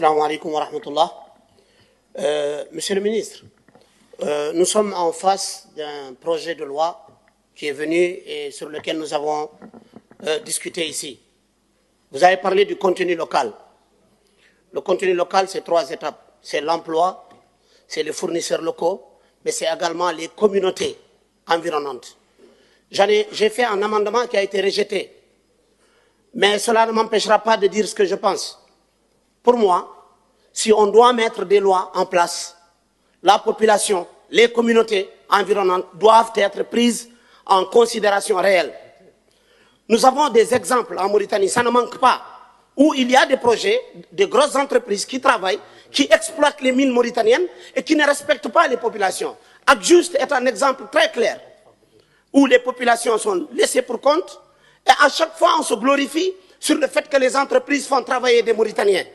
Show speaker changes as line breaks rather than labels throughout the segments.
Assalamu alaikum wa rahmatullah. Monsieur le ministre, nous sommes en face d'un projet de loi qui est venu et sur lequel nous avons discuté ici. Vous avez parlé du contenu local. Le contenu local, c'est 3 étapes. C'est l'emploi, c'est les fournisseurs locaux, mais c'est également les communautés environnantes. J'ai fait un amendement qui a été rejeté, mais cela ne m'empêchera pas de dire ce que je pense. Pour moi, si on doit mettre des lois en place, la population, les communautés environnantes doivent être prises en considération réelle. Nous avons des exemples en Mauritanie, ça ne manque pas, où il y a des projets, de grosses entreprises qui travaillent, qui exploitent les mines mauritaniennes et qui ne respectent pas les populations. Adjust est un exemple très clair, où les populations sont laissées pour compte et à chaque fois on se glorifie sur le fait que les entreprises font travailler des Mauritaniens.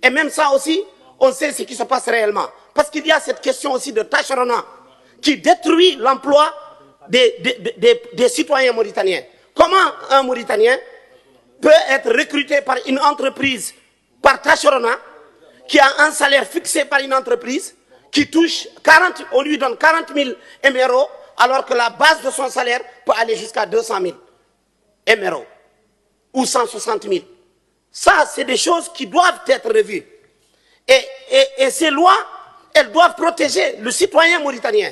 Et même ça aussi, on sait ce qui se passe réellement. Parce qu'il y a cette question aussi de tâcheronnat qui détruit l'emploi des citoyens mauritaniens. Comment un Mauritanien peut être recruté par une entreprise par tâcheronnat qui a un salaire fixé par une entreprise qui touche 40, on lui donne 40 000 MRO alors que la base de son salaire peut aller jusqu'à 200 000 MRO ou 160 000. Ça, c'est des choses qui doivent être revues. Et ces lois, elles doivent protéger le citoyen mauritanien.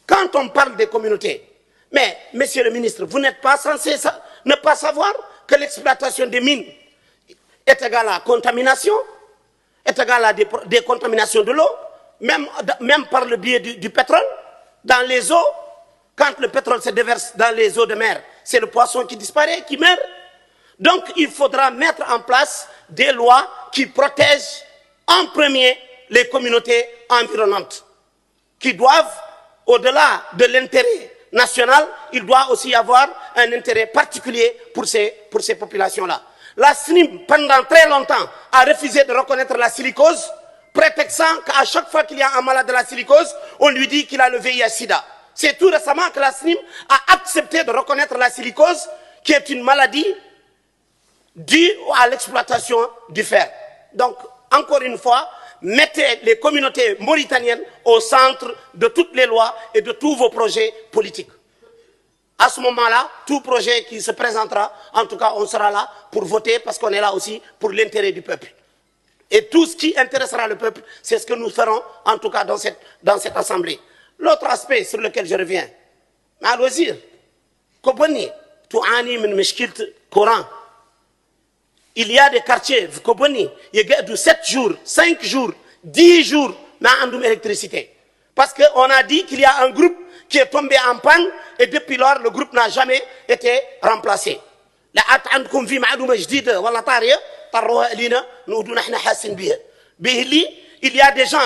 Quand on parle des communautés, mais, monsieur le ministre, vous n'êtes pas censé ne pas savoir que l'exploitation des mines est égale à contamination, est égale à des contaminations de l'eau, même par le biais du pétrole, dans les eaux. Quand le pétrole se déverse dans les eaux de mer, c'est le poisson qui disparaît, qui meurt. Donc, il faudra mettre en place des lois qui protègent en premier les communautés environnantes, qui doivent, au-delà de l'intérêt national, il doit aussi y avoir un intérêt particulier pour ces populations-là. La SNIM, pendant très longtemps, a refusé de reconnaître la silicose, prétextant qu'à chaque fois qu'il y a un malade de la silicose, on lui dit qu'il a le VIH-Sida. C'est tout récemment que la SNIM a accepté de reconnaître la silicose, qui est une maladie due à l'exploitation du fer. Donc, encore une fois, mettez les communautés mauritaniennes au centre de toutes les lois et de tous vos projets politiques. À ce moment-là, tout projet qui se présentera, en tout cas, on sera là pour voter parce qu'on est là aussi pour l'intérêt du peuple. Et tout ce qui intéressera le peuple, c'est ce que nous ferons, en tout cas, dans cette assemblée. L'autre aspect sur lequel je reviens, il y a des quartiers, vous comprenez, il y a de 7 jours, 5 jours, 10 jours, mais en électricité. Parce qu'on a dit qu'il y a un groupe qui est tombé en panne et depuis lors, le groupe n'a jamais été remplacé. Il y a des gens,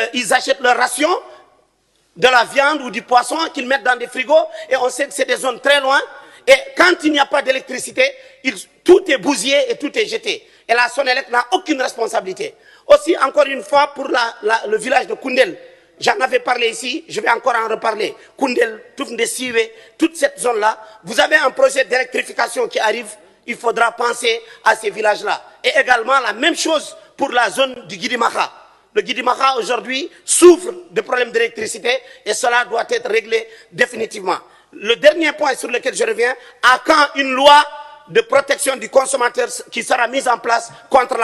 ils achètent leur ration de la viande ou du poisson qu'ils mettent dans des frigos et on sait que c'est des zones très loin. Et quand il n'y a pas d'électricité, tout est bousillé et tout est jeté. Et la Sonelec n'a aucune responsabilité. Aussi, encore une fois, pour le village de Koundel, j'en avais parlé ici, je vais encore en reparler. Koundel, Toufndesiwe, toute cette zone-là, vous avez un projet d'électrification qui arrive, il faudra penser à ces villages-là. Et également, la même chose pour la zone du Guidimaha. Le Guidimaha, aujourd'hui, souffre de problèmes d'électricité et cela doit être réglé définitivement. Le dernier point sur lequel je reviens, à quand une loi de protection du consommateur qui sera mise en place contre